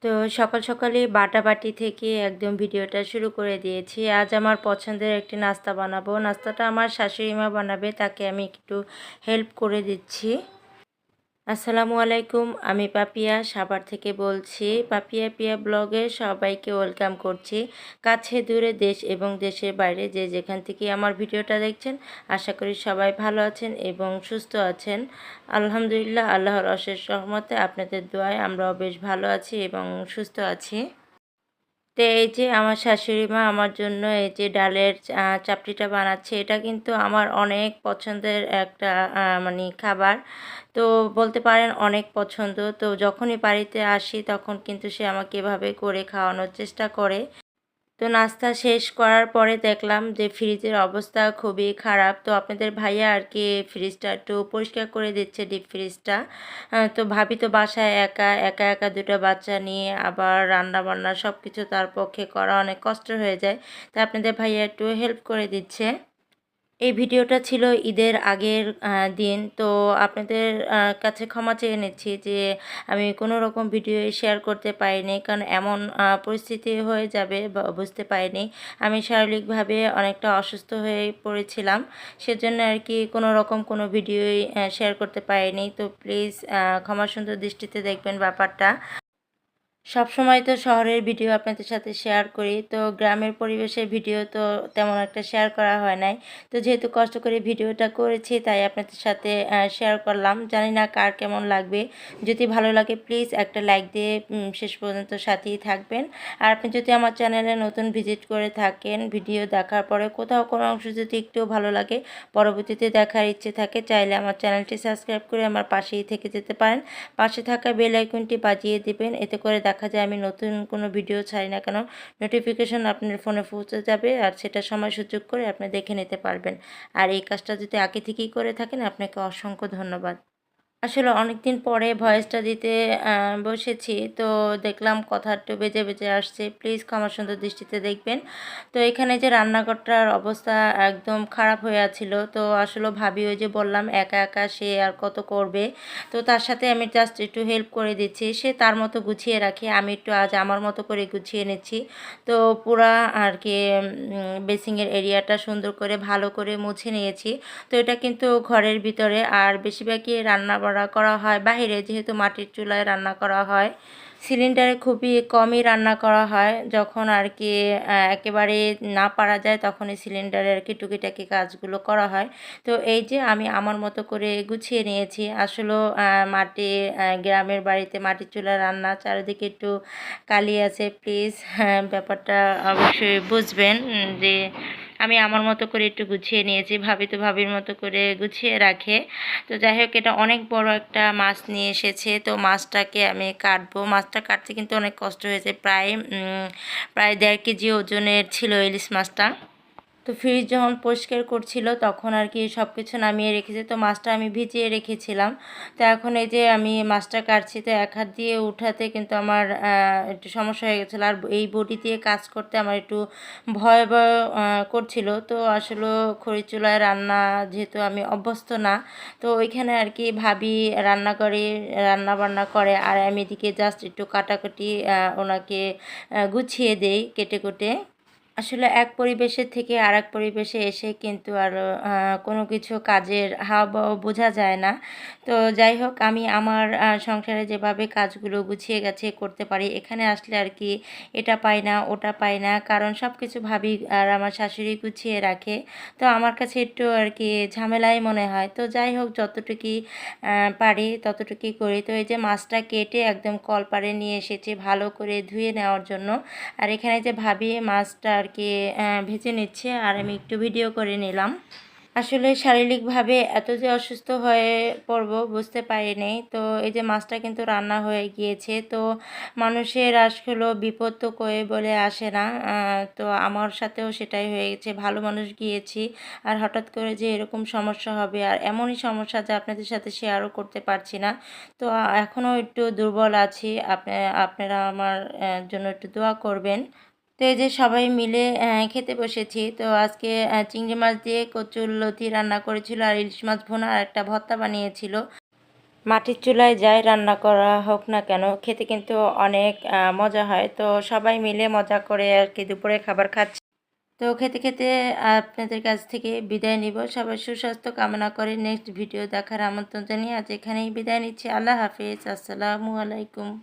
তো সকাল সকালে বাটাবাটি থেকে একদম ভিডিওটা শুরু করে দিয়েছি। আজ আমার পছন্দের একটি নাস্তা বানাবো। নাস্তাটা আমার শাশুড়ি মা বানাবে, তাকে আমি একটু হেল্প করে দিচ্ছি। আসসালামু আলাইকুম, আমি পাপিয়া সাভার থেকে বলছি। পাপিয়া পিয়া ব্লগে সবাইকে ওয়েলকাম করছি। কাছে দূরে দেশ এবং দেশের বাইরে যে যেখান থেকে আমার ভিডিওটা দেখছেন, আশা করি সবাই ভালো আছেন এবং সুস্থ আছেন। আলহামদুলিল্লাহ, আল্লাহর অশেষ রহমতে আপনাদের দোয়ায় আমরাও বেশ ভালো আছি এবং সুস্থ আছি। তো এই যে আমার শাশুড়ি মা আমার জন্য এই যে ডালের চাপটিটা বানাচ্ছে। এটা কিন্তু আমার অনেক পছন্দের একটা মানে খাবার। তো বলতে পারেন অনেক পছন্দ। তো যখনই বাড়িতে আসি তখন কিন্তু সে আমাকে এভাবে করে খাওয়ানোর চেষ্টা করে। তো নাস্তা শেষ করার পরে দেখলাম যে ফ্রিজের অবস্থা খুবই খারাপ। তো আপনাদের ভাইয়া আর কি ফ্রিজটা একটু পরিষ্কার করে দিচ্ছে, ডিপ ফ্রিজটা। তো ভাবি তো বাসায় একা একা একা দুটো বাচ্চা নিয়ে আবার রান্না বান্না সব কিছু তার পক্ষে করা অনেক কষ্ট হয়ে যায়। তো আপনাদের ভাইয়া একটু হেল্প করে দিচ্ছে। এই ভিডিওটা ছিল ঈদের আগের দিন। তো আপনাদের কাছে ক্ষমা চেয়ে নিচ্ছি যে আমি কোনো রকম ভিডিও শেয়ার করতে পারিনি, কারণ এমন পরিস্থিতি হয়ে যাবে বুঝতে পারিনি। আমি শারীরিকভাবে অনেকটা অসুস্থ হয়ে পড়েছিলাম, সেজন্য আর কি কোনো রকম কোনো ভিডিওই শেয়ার করতে পারিনি। তো প্লিজ ক্ষমা সুন্দর দৃষ্টিতে দেখবেন ব্যাপারটা। সব সময় তো শহরের ভিডিও আপনাদের সাথে শেয়ার করি, তো গ্রামের পরিবেশের ভিডিও তো তেমন একটা শেয়ার করা হয় নাই। তো যেহেতু কষ্ট করে ভিডিওটা করেছি তাই আপনাদের সাথে শেয়ার করলাম। জানি না কার কেমন লাগবে। যদি ভালো লাগে প্লিজ একটা লাইক দিয়ে শেষ পর্যন্ত সাথেই থাকবেন। আর আপনি যদি আমার চ্যানেলে নতুন ভিজিট করে থাকেন, ভিডিও দেখার পরে কোথাও কোনো অংশ যদি একটু ভালো লাগে, পরবর্তীতে দেখার ইচ্ছে থাকে, চাইলে আমার চ্যানেলটি সাবস্ক্রাইব করে আমার পাশেই থেকে যেতে পারেন। পাশে থাকা বেল আইকনটি বাজিয়ে দিবেন, এতে করে দেখা যায় আমি নতুন কোনো ভিডিও ছাড়ি না কেন নোটিফিকেশন আপনার ফোনে পৌঁছে যাবে, আর সেটা সময় সুযোগ করে আপনি দেখে নিতে পারবেন। আর এই কাজটা যদি আগে থেকেই করে থাকেন আপনাকে অসংখ্য ধন্যবাদ। আসলে অনেকদিন পরে ভয়েসটা দিতে বসেছি, তো দেখলাম কথা একটু বেজে বেজে আসছে, প্লিজ ক্ষমা সুন্দর দৃষ্টিতে দেখবেন। তো এখানে যে রান্নাঘরটার অবস্থা একদম খারাপ হয়ে আছিল। তো আসলে ভাবি ওই যে বললাম একা একা সে আর কত করবে, তো তার সাথে আমি জাস্ট একটু হেল্প করে দিচ্ছি। সে তার মতো গুছিয়ে রাখে, আমি একটু আজ আমার মতো করে গুছিয়ে নিচ্ছি। তো পুরা আর কি বেসিংয়ের এরিয়াটা সুন্দর করে ভালো করে মুছে নিয়েছি। তো এটা কিন্তু ঘরের ভিতরে, আর বেশিরভাগই রান্না বাড়া করা হয় বাইরে, যেহেতু মাটির চুলায় রান্না করা হয়। সিলিন্ডারে খুবই কমই রান্না করা হয়, যখন আর কি একেবারে না পারা যায় তখনই সিলিন্ডারে আর কি টুকিটাকি কাজগুলো করা হয়। তো এই যে আমি আমার মতো করে গুছিয়ে নিয়েছি। আসলে মাটি গ্রামের বাড়িতে মাটির চুলা রান্না, চারিদিকে একটু কালি আছে, প্লিজ ব্যাপারটা অবশ্যই বুঝবেন যে আমি আমার মতো করে একটু গুছিয়ে নিয়েছি। ভাবি তো ভাবির মতো করে গুছিয়ে রাখে। তো যাই হোক, এটা অনেক বড় একটা মাছ নিয়ে এসেছে। তো মাছটাকে আমি কাটবো। মাছটা কাটতে কিন্তু অনেক কষ্ট হয়েছে, প্রায় 1.5 কেজি ওজনের ছিল ইলিশ মাছটা। তো ফ্রিজ যখন পরিষ্কার করছিল তখন আর কি সব কিছু নামিয়ে রেখেছে। তো মাছটা আমি ভিজিয়ে রেখেছিলাম। তো এখন এই যে আমি মাছটা কাটছি, তো এক হাত দিয়ে উঠাতে কিন্তু আমার একটু সমস্যা হয়ে গেছিলো, আর এই বটি দিয়ে কাজ করতে আমার একটু ভয় ভয় করছিল। তো আসলে খড়ি চুলায় রান্না যেহেতু আমি অভ্যস্ত না, তো ওইখানে আর কি ভাবি রান্না করে, রান্না বান্না করে, আর আমি এদিকে জাস্ট একটু কাটাকুটি ওনাকে গুছিয়ে দেই কেটে কুটে। আসলে এক পরিবেশের থেকে আরেক পরিবেশে এসে কিন্তু আর কোনো কিছু কাজের হাওয়া বোঝা যায় না। তো যাই হোক, আমি আমার সংসারে যেভাবে কাজগুলো গুছিয়ে গেছে করতে পারি, এখানে আসলে আর কি এটা পাই না ওটা পাই না, কারণ সব কিছু ভাবি আর আমার শাশুড়ি গুছিয়ে রাখে। তো আমার কাছে একটু আর কি ঝামেলাই মনে হয়। তো যাই হোক, যতটুকুই পারি ততটুকুই করি। তো এই যে মাছটা কেটে একদম কলপাড়ে নিয়ে এসেছি ভালো করে ধুয়ে নেওয়ার জন্য। আর এখানে যে ভাবি মাছটা আর কি ভেজে নিচ্ছে, আর আমি একটু ভিডিও করে নিলাম। আসলে শারীরিকভাবে এত যে অসুস্থ হয়ে পড়বো বুঝতে পারিনি। তো এই যে মাছটা কিন্তু রান্না হয়ে গিয়েছে। তো মানুষের আসলে বিপদ তো কয়ে বলে আসে না। তো আমার সাথেও সেটাই হয়ে গেছে, ভালো মানুষ গিয়েছি, আর হঠাৎ করে যে এরকম সমস্যা হবে, আর এমনই সমস্যা যা আপনাদের সাথে শেয়ারও করতে পারছি না। তো এখনও একটু দুর্বল আছি। আপনারা আমার জন্য একটু দোয়া করবেন। তো এই যে সবাই মিলে খেতে বসেছি। তো আজকে চিংড়ি মাছ দিয়ে কচুরলতি রান্না করেছিল, আর ইলিশ মাছ ভুনা, আর একটা ভর্তা বানিয়েছিল। মাটির চুলায় যাই রান্না করা হোক না কেন খেতে কিন্তু অনেক মজা হয়। তো সবাই মিলে মজা করে আর কি দুপুরে খাবার খাচ্ছি। তো খেতে খেতে আপনাদের কাছ থেকে বিদায় নিব। সবার সুস্বাস্থ্য কামনা করে নেক্সট ভিডিও দেখার আমন্ত্রণ জানিয়ে আজ এখানেই বিদায় নিচ্ছি। আল্লাহ হাফিজ। আসসালামু আলাইকুম।